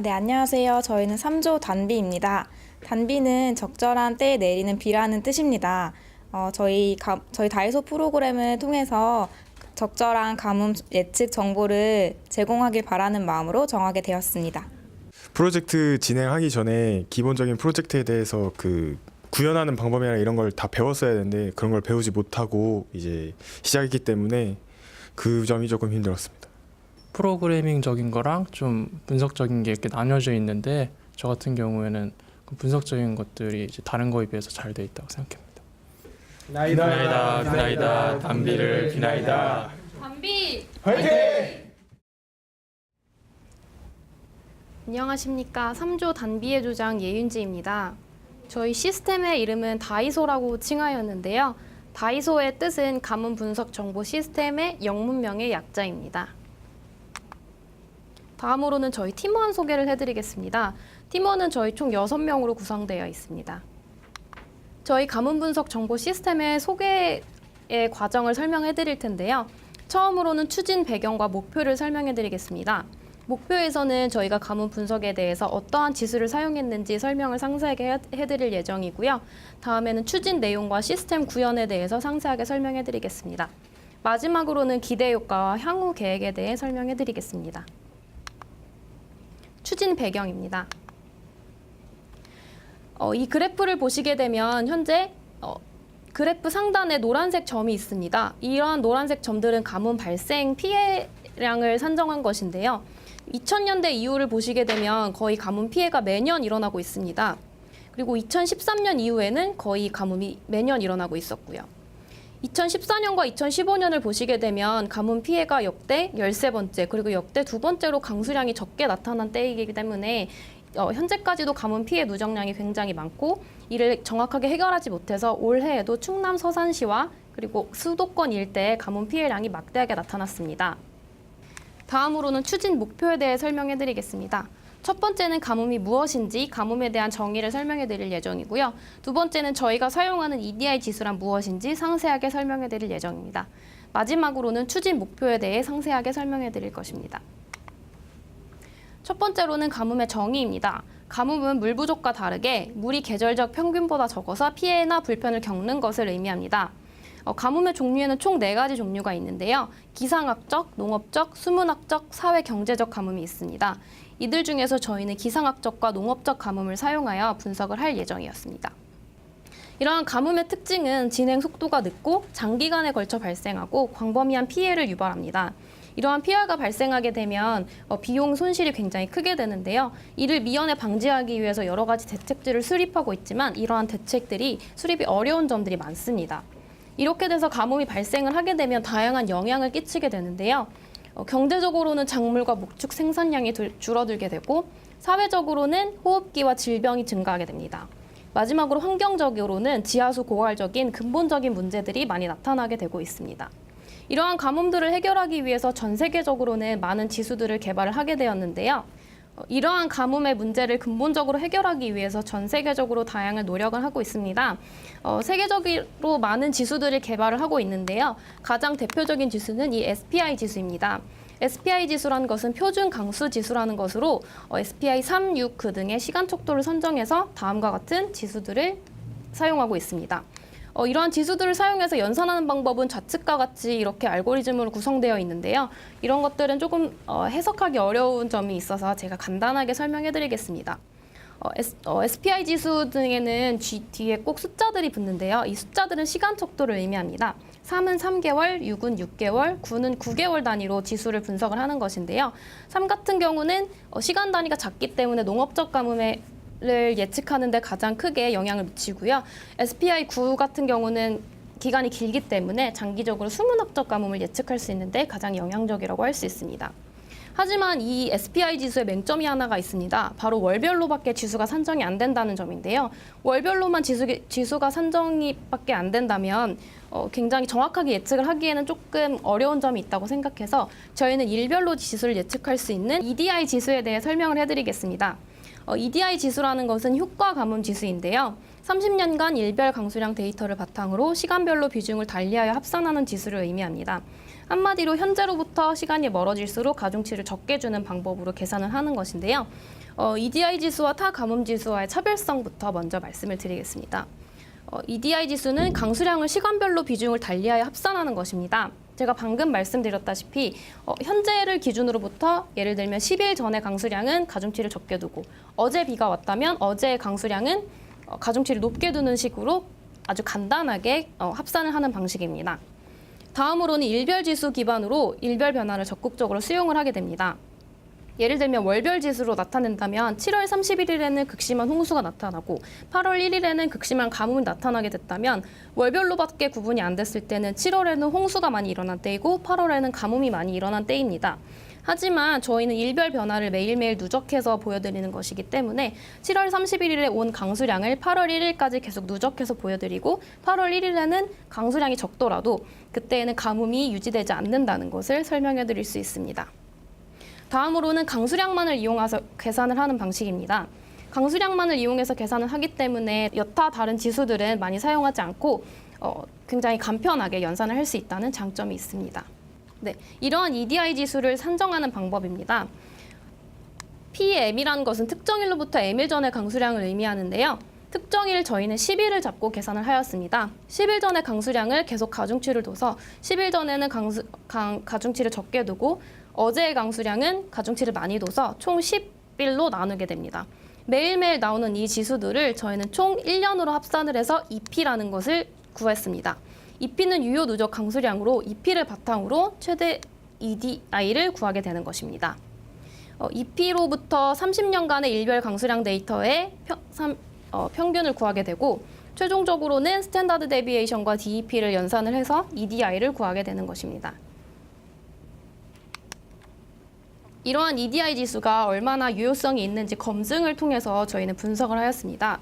네, 안녕하세요. 저희는 3조 단비입니다. 단비는 적절한 때에 내리는 비라는 뜻입니다. 저희 다이소 프로그램을 통해서 적절한 가뭄 예측 정보를 제공하길 바라는 마음으로 정하게 되었습니다. 프로젝트 진행하기 전에 기본적인 프로젝트에 대해서 구현하는 방법이나 이런 걸 다 배웠어야 되는데 그런 걸 배우지 못하고 이제 시작했기 때문에 그 점이 조금 힘들었습니다. 프로그래밍적인 거랑 좀 분석적인 게 이렇게 나뉘어져 있는데 저 같은 경우에는 그 분석적인 것들이 이제 다른 거에 비해서 잘 돼 있다고 생각합니다. 비나이다 단비를 비나이다. 단비 화이팅! 안녕하십니까. 3조 단비의 조장 예윤지입니다. 저희 시스템의 이름은 다이소라고 칭하였는데요. 다이소의 뜻은 가뭄 분석 정보 시스템의 영문명의 약자입니다. 다음으로는 저희 팀원 소개를 해드리겠습니다. 팀원은 저희 총 6명으로 구성되어 있습니다. 저희 가뭄 분석 정보 시스템의 소개의 과정을 설명해 드릴 텐데요. 처음으로는 추진 배경과 목표를 설명해 드리겠습니다. 목표에서는 저희가 가뭄 분석에 대해서 어떠한 지수를 사용했는지 설명을 상세하게 해드릴 예정이고요. 다음에는 추진 내용과 시스템 구현에 대해서 상세하게 설명해 드리겠습니다. 마지막으로는 기대 효과와 향후 계획에 대해 설명해 드리겠습니다. 추진 배경입니다. 이 그래프를 보시게 되면 현재 그래프 상단에 노란색 점이 있습니다. 이러한 노란색 점들은 가뭄 발생 피해량을 산정한 것인데요. 2000년대 이후를 보시게 되면 거의 가뭄 피해가 매년 일어나고 있습니다. 그리고 2013년 이후에는 거의 가뭄이 매년 일어나고 있었고요. 2014년과 2015년을 보시게 되면 가뭄 피해가 역대 13번째 그리고 역대 2번째로 강수량이 적게 나타난 때이기 때문에 현재까지도 가뭄 피해 누적량이 굉장히 많고 이를 정확하게 해결하지 못해서 올해에도 충남 서산시와 그리고 수도권 일대에 가뭄 피해량이 막대하게 나타났습니다. 다음으로는 추진 목표에 대해 설명해 드리겠습니다. 첫 번째는 가뭄이 무엇인지 가뭄에 대한 정의를 설명해 드릴 예정이고요. 두 번째는 저희가 사용하는 EDI 지수란 무엇인지 상세하게 설명해 드릴 예정입니다. 마지막으로는 추진 목표에 대해 상세하게 설명해 드릴 것입니다. 첫 번째로는 가뭄의 정의입니다. 가뭄은 물 부족과 다르게 물이 계절적 평균보다 적어서 피해나 불편을 겪는 것을 의미합니다. 가뭄의 종류에는 총 4가지 종류가 있는데요. 기상학적, 농업적, 수문학적, 사회경제적 가뭄이 있습니다. 이들 중에서 저희는 기상학적과 농업적 가뭄을 사용하여 분석을 할 예정이었습니다. 이러한 가뭄의 특징은 진행 속도가 늦고 장기간에 걸쳐 발생하고 광범위한 피해를 유발합니다. 이러한 피해가 발생하게 되면 비용 손실이 굉장히 크게 되는데요. 이를 미연에 방지하기 위해서 여러 가지 대책들을 수립하고 있지만 이러한 대책들이 수립이 어려운 점들이 많습니다. 이렇게 돼서 가뭄이 발생을 하게 되면 다양한 영향을 끼치게 되는데요. 경제적으로는 작물과 목축 생산량이 줄어들게 되고 사회적으로는 호흡기와 질병이 증가하게 됩니다. 마지막으로 환경적으로는 지하수 고갈적인 근본적인 문제들이 많이 나타나게 되고 있습니다. 이러한 가뭄들을 해결하기 위해서 전 세계적으로는 많은 지수들을 개발을 하게 되었는데요. 이러한 가뭄의 문제를 근본적으로 해결하기 위해서 전 세계적으로 다양한 노력을 하고 있습니다. 세계적으로 많은 지수들을 개발을 하고 있는데요. 가장 대표적인 지수는 이 SPI 지수입니다. SPI 지수라는 것은 표준 강수 지수라는 것으로 SPI 3, 6, 그 등의 시간 척도를 선정해서 다음과 같은 지수들을 사용하고 있습니다. 이러한 지수들을 사용해서 연산하는 방법은 좌측과 같이 이렇게 알고리즘으로 구성되어 있는데요. 이런 것들은 조금 해석하기 어려운 점이 있어서 제가 간단하게 설명해 드리겠습니다. SPI 지수 등에는 뒤에 꼭 숫자들이 붙는데요. 이 숫자들은 시간 척도를 의미합니다. 3은 3개월, 6은 6개월, 9는 9개월 단위로 지수를 분석을 하는 것인데요. 3 같은 경우는 시간 단위가 작기 때문에 농업적 가뭄을 예측하는 데 가장 크게 영향을 미치고요. SPI 9 같은 경우는 기간이 길기 때문에 장기적으로 수문학적 가뭄을 예측할 수 있는데 가장 영향적이라고 할 수 있습니다. 하지만 이 SPI 지수에 맹점이 하나가 있습니다. 바로 월별로밖에 지수가 산정이 안 된다는 점인데요. 월별로만 지수가 산정이 밖에 안 된다면 굉장히 정확하게 예측을 하기에는 조금 어려운 점이 있다고 생각해서 저희는 일별로 지수를 예측할 수 있는 EDI 지수에 대해 설명을 해드리겠습니다. EDI 지수라는 것은 효과 가뭄 지수인데요. 30년간 일별 강수량 데이터를 바탕으로 시간별로 비중을 달리하여 합산하는 지수를 의미합니다. 한마디로 현재로부터 시간이 멀어질수록 가중치를 적게 주는 방법으로 계산을 하는 것인데요. EDI 지수와 타 가뭄 지수와의 차별성부터 먼저 말씀을 드리겠습니다. EDI 지수는 강수량을 시간별로 비중을 달리하여 합산하는 것입니다. 제가 방금 말씀드렸다시피 현재를 기준으로부터 예를 들면 10일 전의 강수량은 가중치를 적게 두고 어제 비가 왔다면 어제의 강수량은 가중치를 높게 두는 식으로 아주 간단하게 합산을 하는 방식입니다. 다음으로는 일별 지수 기반으로 일별 변화를 적극적으로 수용을 하게 됩니다. 예를 들면 월별 지수로 나타낸다면 7월 31일에는 극심한 홍수가 나타나고 8월 1일에는 극심한 가뭄이 나타나게 됐다면 월별로밖에 구분이 안 됐을 때는 7월에는 홍수가 많이 일어난 때이고 8월에는 가뭄이 많이 일어난 때입니다. 하지만 저희는 일별 변화를 매일매일 누적해서 보여드리는 것이기 때문에 7월 31일에 온 강수량을 8월 1일까지 계속 누적해서 보여드리고 8월 1일에는 강수량이 적더라도 그때에는 가뭄이 유지되지 않는다는 것을 설명해 드릴 수 있습니다. 다음으로는 강수량만을 이용해서 계산을 하는 방식입니다. 강수량만을 이용해서 계산을 하기 때문에 여타 다른 지수들은 많이 사용하지 않고 굉장히 간편하게 연산을 할 수 있다는 장점이 있습니다. 네, 이러한 EDI 지수를 산정하는 방법입니다. PM이라는 것은 특정일로부터 M일 전의 강수량을 의미하는데요. 특정일 저희는 10일을 잡고 계산을 하였습니다. 10일 전의 강수량을 계속 가중치를 둬서 10일 전에는 가중치를 적게 두고 어제의 강수량은 가중치를 많이 둬서 총 10일로 나누게 됩니다. 매일매일 나오는 이 지수들을 저희는 총 1년으로 합산을 해서 EP라는 것을 구했습니다. EP는 유효 누적 강수량으로 EP를 바탕으로 최대 EDI를 구하게 되는 것입니다. EP로부터 30년간의 일별 강수량 데이터의 평균을 구하게 되고 최종적으로는 스탠다드 데비에이션과 DEP를 연산을 해서 EDI를 구하게 되는 것입니다. 이러한 EDI 지수가 얼마나 유효성이 있는지 검증을 통해서 저희는 분석을 하였습니다.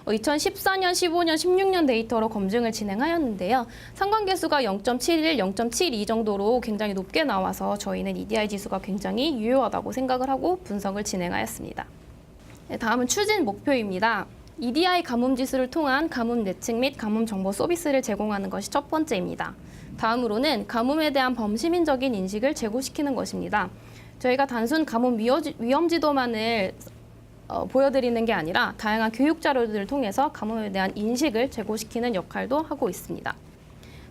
2014년, 15년, 16년 데이터로 검증을 진행하였는데요. 상관계수가 0.71, 0.72 정도로 굉장히 높게 나와서 저희는 EDI 지수가 굉장히 유효하다고 생각을 하고 분석을 진행하였습니다. 네, 다음은 추진 목표입니다. EDI 가뭄 지수를 통한 가뭄 예측 및 가뭄 정보 서비스를 제공하는 것이 첫 번째입니다. 다음으로는 가뭄에 대한 범시민적인 인식을 제고시키는 것입니다. 저희가 단순 가뭄 위험 지도만을 보여드리는 게 아니라 다양한 교육 자료들을 통해서 가뭄에 대한 인식을 제고시키는 역할도 하고 있습니다.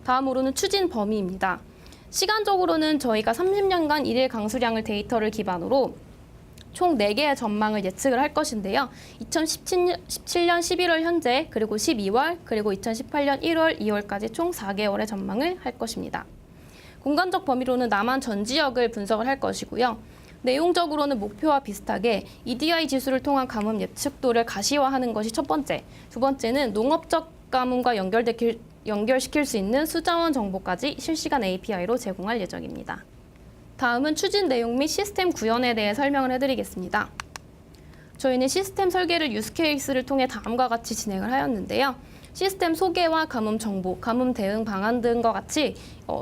다음으로는 추진 범위입니다. 시간적으로는 저희가 30년간 일일 강수량을 데이터를 기반으로 총 4개의 전망을 예측을 할 것인데요. 2017년 11월 현재, 그리고 12월, 그리고 2018년 1월, 2월까지 총 4개월의 전망을 할 것입니다. 공간적 범위로는 남한 전 지역을 분석을 할 것이고요. 내용적으로는 목표와 비슷하게 EDI 지수를 통한 가뭄 예측도를 가시화하는 것이 첫 번째, 두 번째는 농업적 가뭄과 연결시킬 수 있는 수자원 정보까지 실시간 API로 제공할 예정입니다. 다음은 추진 내용 및 시스템 구현에 대해 설명을 해드리겠습니다. 저희는 시스템 설계를 유스케이스를 통해 다음과 같이 진행을 하였는데요. 시스템 소개와 가뭄 정보, 가뭄 대응 방안 등과 같이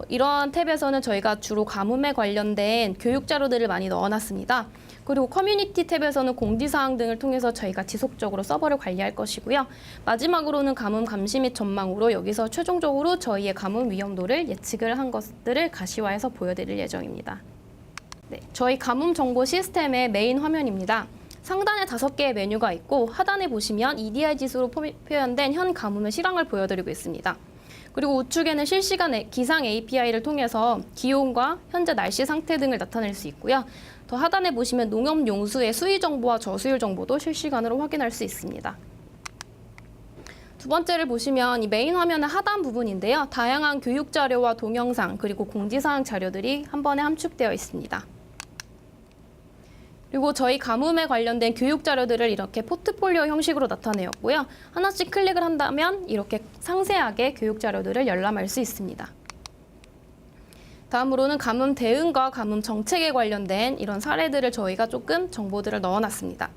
이러한 탭에서는 저희가 주로 가뭄에 관련된 교육 자료들을 많이 넣어놨습니다. 그리고 커뮤니티 탭에서는 공지사항 등을 통해서 저희가 지속적으로 서버를 관리할 것이고요. 마지막으로는 가뭄 감시 및 전망으로 여기서 최종적으로 저희의 가뭄 위험도를 예측을 한 것들을 가시화해서 보여드릴 예정입니다. 네, 저희 가뭄 정보 시스템의 메인 화면입니다. 상단에 5개의 메뉴가 있고 하단에 보시면 EDI 지수로 표현된 현 가뭄의 실황을 보여드리고 있습니다. 그리고 우측에는 실시간 기상 API를 통해서 기온과 현재 날씨 상태 등을 나타낼 수 있고요. 더 하단에 보시면 농업 용수의 수위 정보와 저수율 정보도 실시간으로 확인할 수 있습니다. 두 번째를 보시면 이 메인 화면의 하단 부분인데요. 다양한 교육 자료와 동영상 그리고 공지사항 자료들이 한 번에 함축되어 있습니다. 그리고 저희 가뭄에 관련된 교육 자료들을 이렇게 포트폴리오 형식으로 나타내었고요. 하나씩 클릭을 한다면 이렇게 상세하게 교육 자료들을 열람할 수 있습니다. 다음으로는 가뭄 대응과 가뭄 정책에 관련된 이런 사례들을 저희가 조금 정보들을 넣어놨습니다.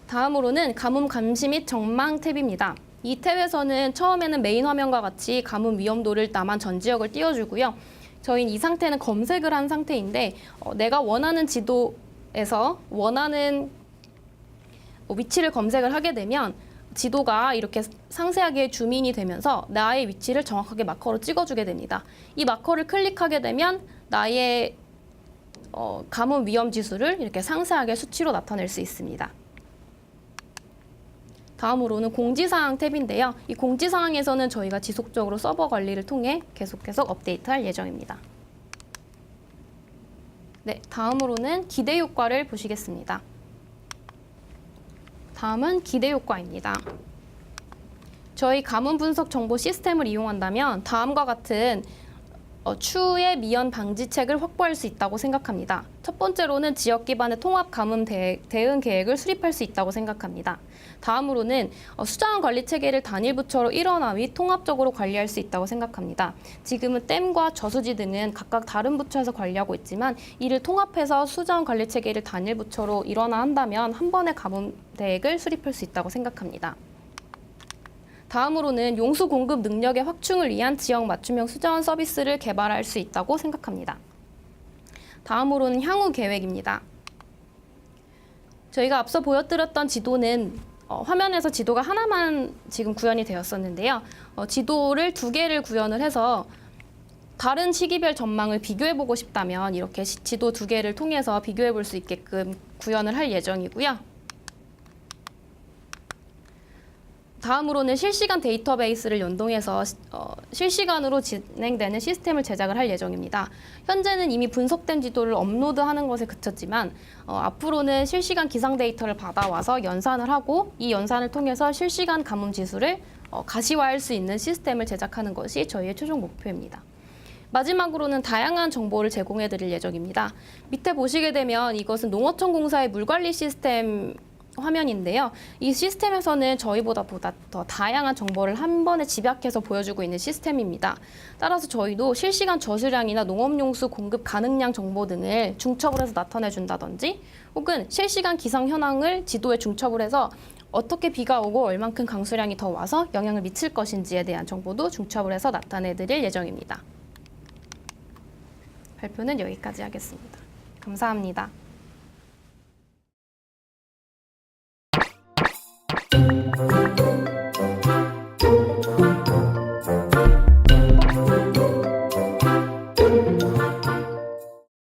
다음으로는 가뭄 감시 및 전망 탭입니다. 이 탭에서는 처음에는 메인 화면과 같이 가뭄 위험도를 남한 전 지역을 띄워주고요. 저희는 이 상태는 검색을 한 상태인데 내가 원하는 지도에서 원하는 위치를 검색을 하게 되면 지도가 이렇게 상세하게 줌인이 되면서 나의 위치를 정확하게 마커로 찍어주게 됩니다. 이 마커를 클릭하게 되면 나의 가뭄 위험 지수를 이렇게 상세하게 수치로 나타낼 수 있습니다. 다음으로는 공지사항 탭인데요. 이 공지사항에서는 저희가 지속적으로 서버 관리를 통해 계속해서 업데이트할 예정입니다. 네, 다음으로는 기대 효과를 보시겠습니다. 다음은 기대 효과입니다. 저희 가뭄 분석 정보 시스템을 이용한다면 다음과 같은 추후의 미연 방지책을 확보할 수 있다고 생각합니다. 첫 번째로는 지역 기반의 통합 가뭄 대응 계획을 수립할 수 있다고 생각합니다. 다음으로는 수자원 관리 체계를 단일 부처로 일원화위 통합적으로 관리할 수 있다고 생각합니다. 지금은 댐과 저수지 등은 각각 다른 부처에서 관리하고 있지만 이를 통합해서 수자원 관리 체계를 단일 부처로 일원화한다면 한 번의 가뭄 대액을 수립할 수 있다고 생각합니다. 다음으로는 용수 공급 능력의 확충을 위한 지역 맞춤형 수자원 서비스를 개발할 수 있다고 생각합니다. 다음으로는 향후 계획입니다. 저희가 앞서 보여드렸던 지도는 화면에서 지도가 하나만 지금 구현이 되었었는데요. 지도를 2개를 구현을 해서 다른 시기별 전망을 비교해보고 싶다면 이렇게 지도 2개를 통해서 비교해볼 수 있게끔 구현을 할 예정이고요. 다음으로는 실시간 데이터베이스를 연동해서 실시간으로 진행되는 시스템을 제작을 할 예정입니다. 현재는 이미 분석된 지도를 업로드하는 것에 그쳤지만 앞으로는 실시간 기상 데이터를 받아와서 연산을 하고 이 연산을 통해서 실시간 가뭄 지수를 가시화할 수 있는 시스템을 제작하는 것이 저희의 최종 목표입니다. 마지막으로는 다양한 정보를 제공해 드릴 예정입니다. 밑에 보시게 되면 이것은 농어촌 공사의 물관리 시스템 화면인데요. 이 시스템에서는 저희보다 더 다양한 정보를 한 번에 집약해서 보여주고 있는 시스템입니다. 따라서 저희도 실시간 저수량이나 농업용수 공급 가능량 정보 등을 중첩을 해서 나타내준다든지 혹은 실시간 기상 현황을 지도에 중첩을 해서 어떻게 비가 오고 얼만큼 강수량이 더 와서 영향을 미칠 것인지에 대한 정보도 중첩을 해서 나타내드릴 예정입니다. 발표는 여기까지 하겠습니다. 감사합니다.